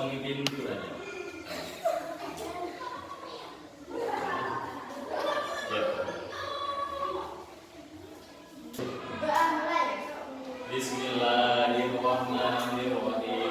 memimpin bulannya. Ya. Bismillahirrahmanirrahim.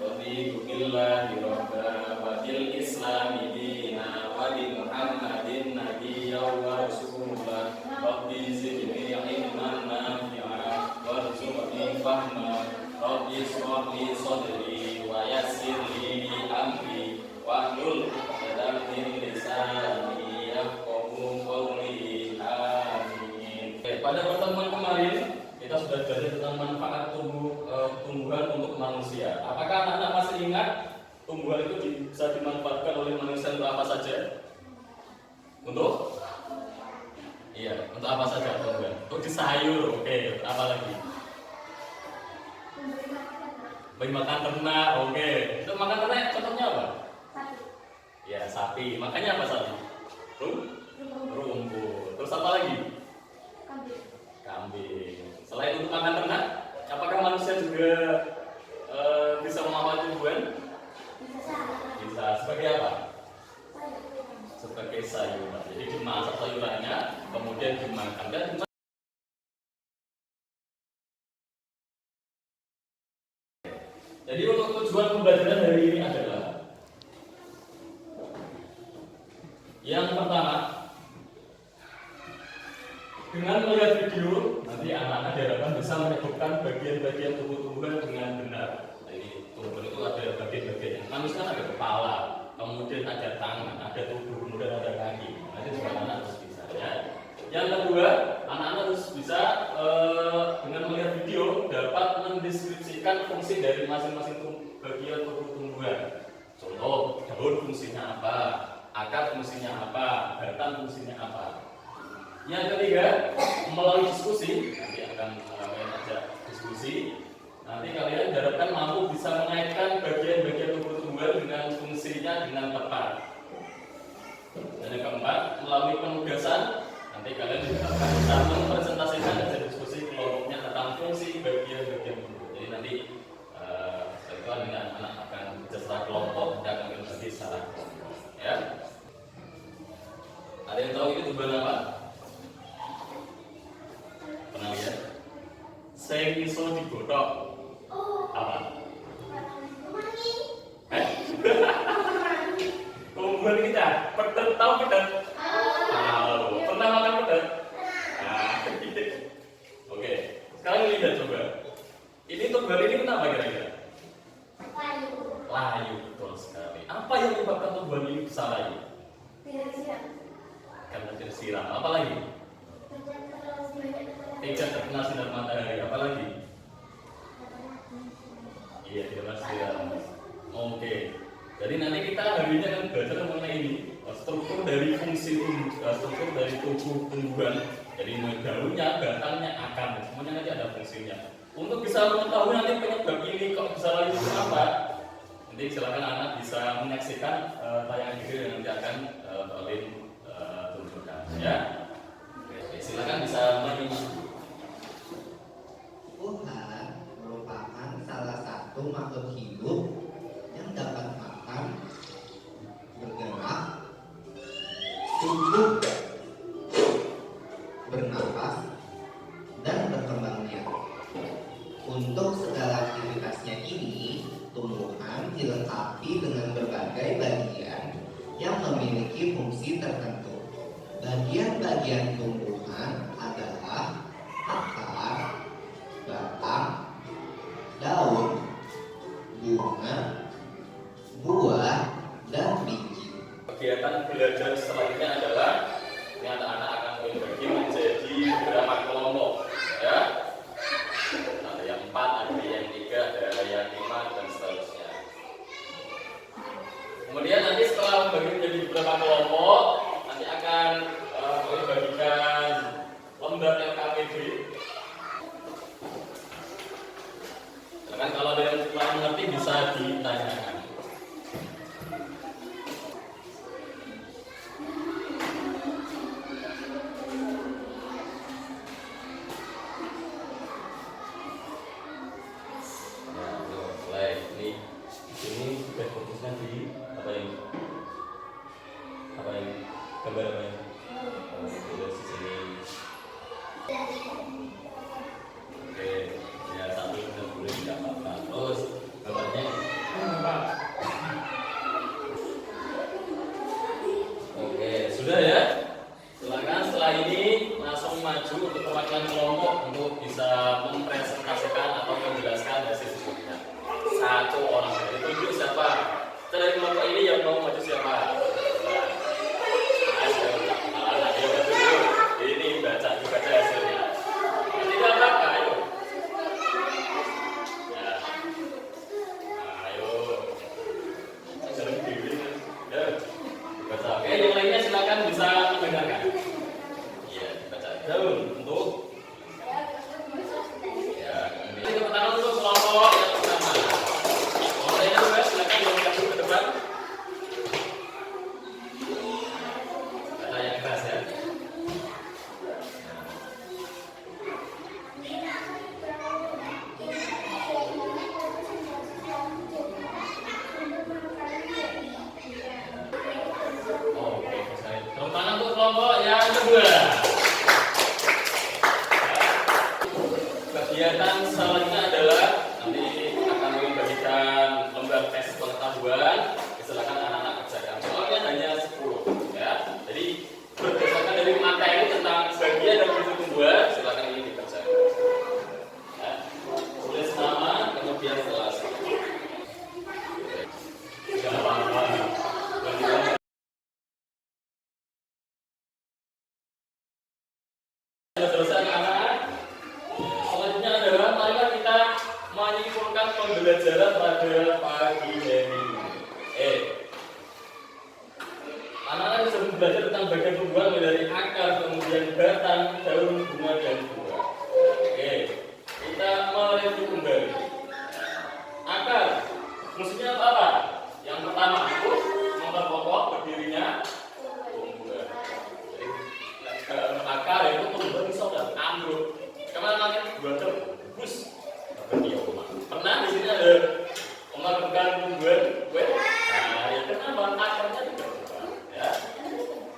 Raditu billahi rabba wa bil islami dina wa bi Muhammadin nabiyyan wa rasulah. Rabbi zidni ilman nafi'a warzuqni fahma. Rabbi shrah li sadri wa yassir li amri wahlul 'uqdatam min lisani yafqahu qawli. Amin. Pada pertemuan kemarin kita sudah belajar tentang manfaat tumbuhan untuk manusia. Apakah anak-anak masih ingat tumbuhan itu bisa dimanfaatkan oleh manusia untuk apa saja? Untuk? Iya, untuk apa saja tumbuhan? Untuk disayur, oke. Apa lagi? Bagi makan ternak, oke. Untuk makan ternak contohnya apa? Sapi. Ya, sapi. Makanya apa sapi? Rumput. Terus apa lagi? Kambing. Selain untuk makan ternak, apakah manusia juga bisa memanfaatkan tumbuhan? Bisa. Sebagai apa? Sebagai sayuran. Jadi dimasak sayurannya, kemudian dimakan. Dan jadi untuk tujuan pembelajaran hari ini adalah yang pertama, dengan melihat video nanti anak-anak diharapkan bisa menyebutkan bagian-bagian tubuh tumbuhan dengan benar. Jadi tumbuhan itu ada bagian-bagian. Manusia kan ada kepala, kemudian ada tangan, ada tubuh, kemudian ada kaki. Nanti juga anak harus bisa. Ya. Yang kedua, anak-anak harus bisa dengan melihat video dapat mendeskripsikan fungsi dari masing-masing bagian tubuh tumbuhan. Contoh, daun fungsinya apa, akar fungsinya apa, batang fungsinya apa. Yang ketiga, melalui diskusi, nanti akan kalian ajak diskusi. Nanti kalian diharapkan mampu bisa mengaitkan bagian-bagian tubuh tumbuhan dengan fungsinya dengan tepat. Dan yang keempat, melalui penugasan, nanti kalian diharapkan bisa mempresentasikan dan diskusi kelompoknya tentang fungsi bagian-bagian tubuh. Jadi nanti setelah ini anak-anak akan secara kelompok dan akan berbagi secara kelompok. Ya. Ada yang tahu ini tumbuhan apa? Pernah lihat? Sing iso digodhog. Apa? Tumbuhan kita, pedet, tahu pedet? Tahu. Pernah makan pedet? Oke. Sekarang lihat coba. Ini tumbuhan ini kenapa kira-kira? Layu. Layu, betul sekali. Apa yang menyebabkan tumbuhan ini bisa layu? Karena tersiram. Apa lagi? Tidak terkena sinar matahari. Apa lagi? Iya, tidak siram. Oke. Jadi nanti kita hari ini akan belajar mengenai ini struktur dari fungsi struktur dari tubuh tumbuhan. Jadi daunnya, batangnya, akarnya, semuanya nanti ada fungsinya. Untuk bisa mengetahui nanti penyebab ini kok bisa layu itu apa, nanti silakan anak bisa menyaksikan tayangan video yang nanti akan kalian tunjukkan. Ya. Oke, silakan bisa mengikuti. Tumbuhan merupakan salah satu makhluk hidup yang dapat makan, bergerak, tumbuh, bernapas, dan berkembang biak. Untuk segala aktivitasnya ini, tumbuhan dilengkapi dengan berbagai bagian yang memiliki fungsi tertentu. Bagian-bagian tumbuhan adalah akar, batang, daun, bunga, buah, dan biji. Kegiatan belajar selanjutnya adalah ini anak-anak akan dibagi menjadi beberapa kelompok, ya. Ada yang 4, ada yang 3, ada yang 5 dan seterusnya. Kemudian nanti setelah membagi menjadi beberapa kelompok, nanti akan bagikan lembar LKPD. Kan kalau ada yang kurang mengerti bisa ditanyakan. Ini sudah fokusnya di apa ini? Apa ini? Gambar apa ini? Oh, dari sini. Oke, ya satu sudah boleh tidak apa-apa. Terus gambarnya apa? Oke, sudah ya. Silakan setelah ini langsung maju untuk perwakilan kelompok untuk bisa mempresentasikan atau menjelaskan hasil diskusinya. Satu orang saja. Tunjuk siapa? Dari kelompok ini yang mau maju siapa? Ini baca hasilnya. Tidak apa-apa, ayo. Ya. Ayo. Jangan diri. Ya. Baca. Oke, yang lainnya silakan bisa mendengarkan. Iya, baca. Daun untuk. Ya. Ini pertama untuk kelompok yang pertama. Kelompok yang kedua silakan yang maju ke depan. Baca yang keras ya. Terutama untuk kelompok yang kedua. Kegiatan selanjutnya adalah nanti akan membagikan lembar tes pengetahuan. Silakan anak-anak kerjakan. Soalnya hanya 10 ya. Jadi berdasarkan dari materi tentang bagian dan bentuk tumbuhan, silakan ini dikerjakan. Ya. Tulis nama, kemudian kelas. Jangan apa-apa. Selesai anak-anak. Selanjutnya adalah marilah kita menyimpulkan pembelajaran pada pagi hari ini. Anak-anak bisa belajar tentang bagian tumbuhan mulai dari akar, kemudian batang, daun, bunga dan buah. Kita mereview kembali. Akar, fungsinya apa? Yang pertama itu memperkokoh berdirinya tumbuhan. Akar itu tumbuhan bisa dan ambruk. Kemana nanti buatnya bagus. Pernah di sini ada memperkokohkan tumbuhan. Nah, ya kenapa akarnya juga berubah? Ya.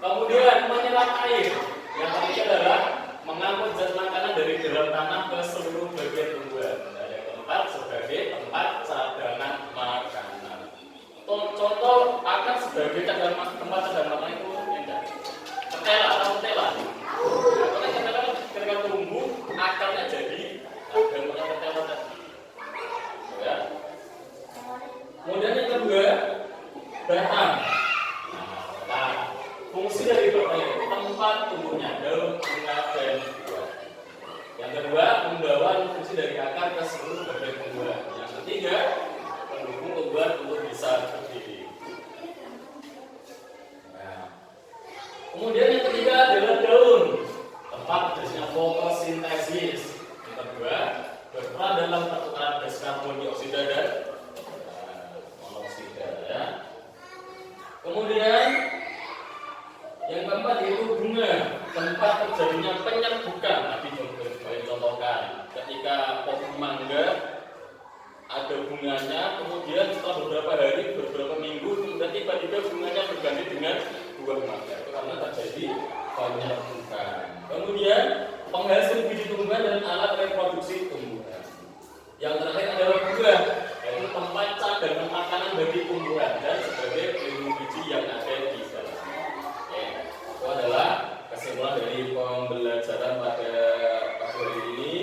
Kemudian menyerap air. Yang ketiga adalah mengangkut zat makanan dari dalam tanah ke seluruh bagian tumbuhan. Dan yang keempat sebagai tempat cadangan makanan. Contoh akar sebagai tempat cadangan makanan itu enggak. Ketela atau ketela. Karena ketela ketika tumbuh akarnya jadi dan ketela tadi. Ya. Kemudian yang kedua batang. Nah, fungsi dari batang itu tempat tumbuhnya daun, bunga dan buah. Yang kedua membawa fungsi dari akar ke seluruh bagian tumbuhan. Yang ketiga mendukung tumbuhan untuk bisa berdiri. Kemudian yang ketiga adalah daun, tempat terjadinya fotosintesis. Yang kedua berperan dalam pertukaran gas karbon dioksida dan monoksida. Ya. Kemudian yang keempat yaitu bunga, tempat terjadinya penyerbukan. Tadi contohkan ketika pohon mangga ada bunganya, kemudian setelah beberapa hari, beberapa minggu, kemudian tiba-tiba bunganya berganti dengan buah mangga. Itu karena terjadi penyerbukan. Kemudian penghasil biji tumbuhan dan alat reproduksi tumbuhan. Yang terakhir adalah buah, yaitu tempat cadangan makanan bagi tumbuhan dan sebagai pelindung biji yang ada di dalamnya. Itu adalah kesimpulan dari pembelajaran pada pagi hari ini.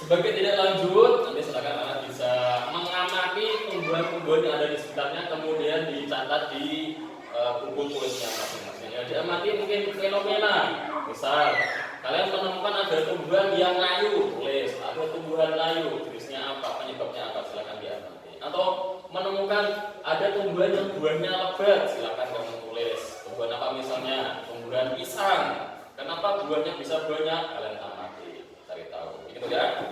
Sebagai tidak lanjut, nanti silakan anak bisa mengamati tumbuhan-tumbuhan yang ada di sekitarnya, kemudian dicatat di buku tulisnya masing-masing. Ya, diamati mungkin fenomena. Misal, kalian menemukan ada tumbuhan yang layu, tulis. Ada tumbuhan layu, tulisnya apa, penyebabnya apa, silakan diamati. Atau menemukan ada tumbuhan yang buahnya lebat, silakan kamu tulis. Tumbuhan apa misalnya? Tumbuhan pisang. Kenapa buahnya bisa banyak? Kalian amati, cari tahu. Gitu ya.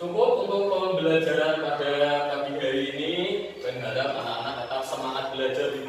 Cukup untuk pembelajaran pada pagi hari ini. Berharap anak-anak tetap semangat belajar di